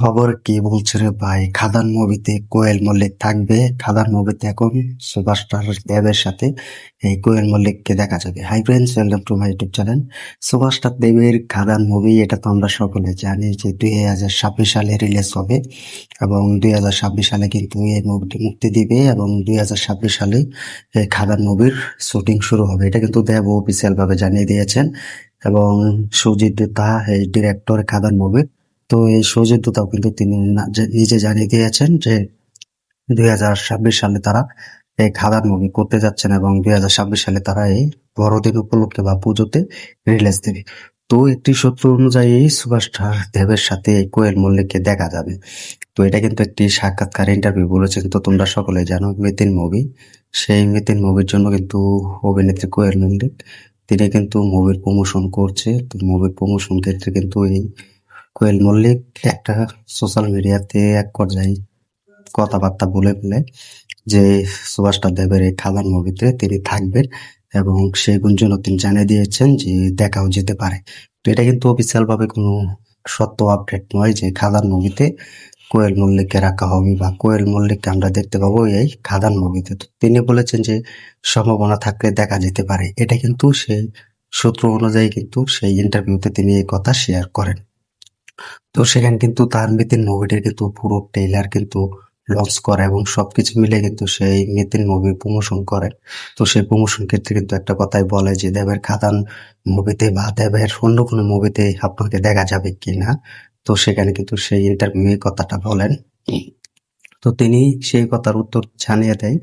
খবর কি বলছে রে ভাই? খাদান মুভিতে কোয়েল মল্লিক থাকবে। খাদান মুভিতে এখন সুপারস্টার দেবের সাথে এই কোয়েল মল্লিককে দেখা যাবে। Hi friends, welcome to my YouTube channel. Superstar দেবের খাদান মুভি, এটা তো আমরা সকলে জানি যে 2026 সালে রিলিজ হবে এবং 2026 সালে কিন্তু এই মুভিটি মুক্তি দিবে এবং 2026 সালে এই খাদান মুভির শুটিং শুরু হবে। এটা কিন্তু দেব অফিসিয়াল ভাবে জানিয়ে দিয়েছেন এবং সুজিত দত্তা এই ডিরেক্টর খাদান মুভির। তো এই সৌজন্যতাও কিন্তু তিনি নিজে জানিয়ে দিয়েছেন যে 2026 সালে তারা এই খাদান মুভি করতে যাচ্ছেন এবং 2026 সালে তারা এই বড়দিন উপলক্ষে বা পুজোতে রিলিজ দেবে। তো একটি সূত্র অনুযায়ী সুপারস্টার দেবের সাথে এই কোয়েল মল্লিককে দেখা যাবে। তো এটা কিন্তু একটি সাক্ষাৎকার ইন্টারভিউ বলেছে, কিন্তু তোমরা সকলে জানো মিতিন মুভি, সেই মিতিন মুভির জন্য কিন্তু অভিনেত্রী কোয়েল মল্লিক তিনি কিন্তু মুভির প্রমোশন করছে। তো মুভির প্রমোশন ক্ষেত্রে কিন্তু এই কোয়েল মল্লিক একটা সোশ্যাল মিডিয়াতে এক পর্যায়ে কথাবার্তা বলে ফেলে যে সুভাষটা দেবের এই খাদান মুভিতে তিনি থাকবেন এবং সেই গুঞ্জনও তিনি জানিয়ে দিয়েছেন যে দেখাও যেতে পারে। তো এটা কিন্তু অফিসিয়াল ভাবে কোনো সত্য আপডেট নয় যে খাদান মুভিতে কোয়েল মল্লিককে রাখা হবে বা কোয়েল মল্লিককে আমরা দেখতে পাবো এই খাদান মুভিতে। তো তিনি বলেছেন যে সম্ভাবনা থাকলে দেখা যেতে পারে। এটা কিন্তু সেই সূত্র অনুযায়ী কিন্তু সেই ইন্টারভিউতে তিনি এই কথা শেয়ার করেন। তো সেখানে কিন্তু তার মিতিন মুভিটির কিন্তু পুরো ট্রেইলার কিন্তু লঞ্চ করে এবং সবকিছু মিলে কিন্তু সেই মিতিন মুভি প্রমোশন করে। তো সেই প্রমোশন ক্ষেত্রে কিন্তু একটা কথাই বলে যে দেবের খাদান মুভিতে বা দেবের অন্য কোনো মুভিতে আপনাকে দেখা যাবে কিনা। তো সেখানে কিন্তু সেই ইন্টারভিউ কথাটা বলেন। তো তিনি সেই কথার উত্তর জানিয়ে দেয়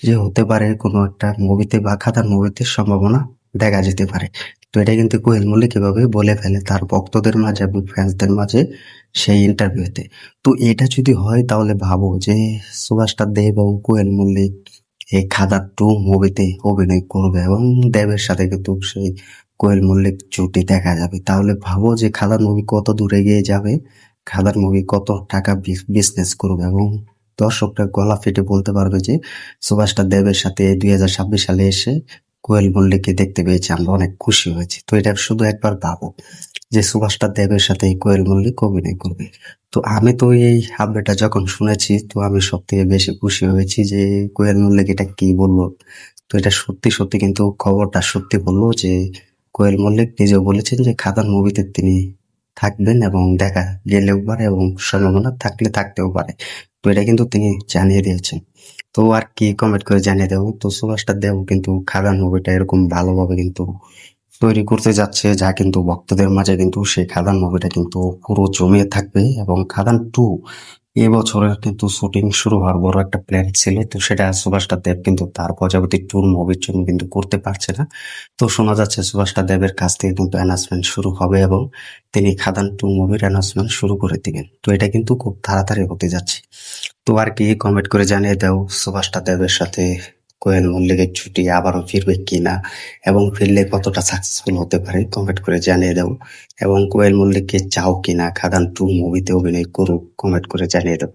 যে হতে পারে কোনো একটা মুভিতে বা খাদান মুভিতে সম্ভাবনা দেখা যেতে পারে। তো এটা কিন্তু কোয়েল মল্লিক এভাবে বলে ফেলে তার ভক্তদের মাঝে এবং ফ্যান্সদের মাঝে সেই ইন্টারভিউতে। তো এটা যদি হয় তাহলে ভাবো যে সুভাষটা দেব এবং কোয়েল মল্লিক এই খাদান 2 মুভিতে অভিনয় করবে এবং দেবের সাথে কিন্তু সেই কোয়েল মল্লিক জুটি দেখা যাবে। তাহলে ভাবো যে খাদান মুভি কত দূরে গিয়ে যাবে, খাদান মুভি কত টাকা বিজনেস করবে এবং দর্শকরা গলা ফেটে বলতে পারবে যে সুভাষটা দেবের সাথে 2026 সালে এসে কোয়েল মল্লিককে দেখতে পেয়েছি, আমরা অনেক খুশি হয়েছি। তো এটা শুধু একবার ভাবো যে সুভাষটা দেবের সাথে কোয়েল মল্লিক অভিনয় করবে। তো আমি তো এই আপডেটটা যখন শুনেছি তো আমি সব থেকে বেশি খুশি হয়েছি যে কোয়েল মল্লিক এটা কি বললো। তো এটা সত্যি সত্যি কিন্তু খবরটা সত্যি বললো যে কোয়েল মল্লিক নিজেও বলেছেন যে খাদান মুভিতে তিনি থাকবেন এবং দেখা গেলেও পারে এবং সম্ভাবনা থাকলে থাকতেও পারে। তো এটা কিন্তু তিনি জানিয়ে দিয়েছেন। তো আর কি কমেন্ট করে জানিয়ে দেবো। তো সুভাষটা দেব কিন্তু খাদান মুভিটা এরকম ভালোভাবে কিন্তু তৈরি করতে যাচ্ছে যা কিন্তু ভক্তদের মাঝে কিন্তু সেই খাদান মুভিটা কিন্তু পুরো জমিয়ে থাকবে এবং খাদান 2 এবছরের কিন্তু শুটিং শুরু হওয়ার বড় একটা প্ল্যান ছিল। তো সেটা সুভাষটা দেব কিন্তু তার প্রজাপতি 2 মুভির জন্য কিন্তু করতে পারছে না। তো শোনা যাচ্ছে সুভাষটা দেবের কাছ থেকে কিন্তু অ্যানাউন্সমেন্ট শুরু হবে এবং তিনি খাদান 2 মুভির অ্যানাউন্সমেন্ট শুরু করে দিবেন। তো এটা কিন্তু খুব তাড়াতাড়ি হতে যাচ্ছে। তো আর কি কমেন্ট করে জানিয়ে দাও সুভাষটা দেবের সাথে কোয়েল মল্লিকের ছুটি আবারও ফিরবে কিনা এবং ফিরলে কতটা সাকসেসফুল হতে পারে কমেন্ট করে জানিয়ে দাও এবং কোয়েল মল্লিককে চাও কিনা খাদান 2 মুভিতে অভিনয় করুক কমেন্ট করে জানিয়ে দাও।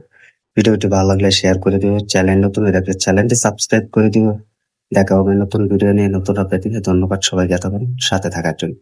ভিডিওটি ভালো লাগলে শেয়ার করে দিও, চ্যানেল নতুন হয়ে থাকলে চ্যানেলটি সাবস্ক্রাইব করে দিও। দেখা হবে নতুন ভিডিও নিয়ে নতুন আপডেট নিয়ে। ধন্যবাদ সবাইকে এতক্ষণ সাথে থাকার জন্য।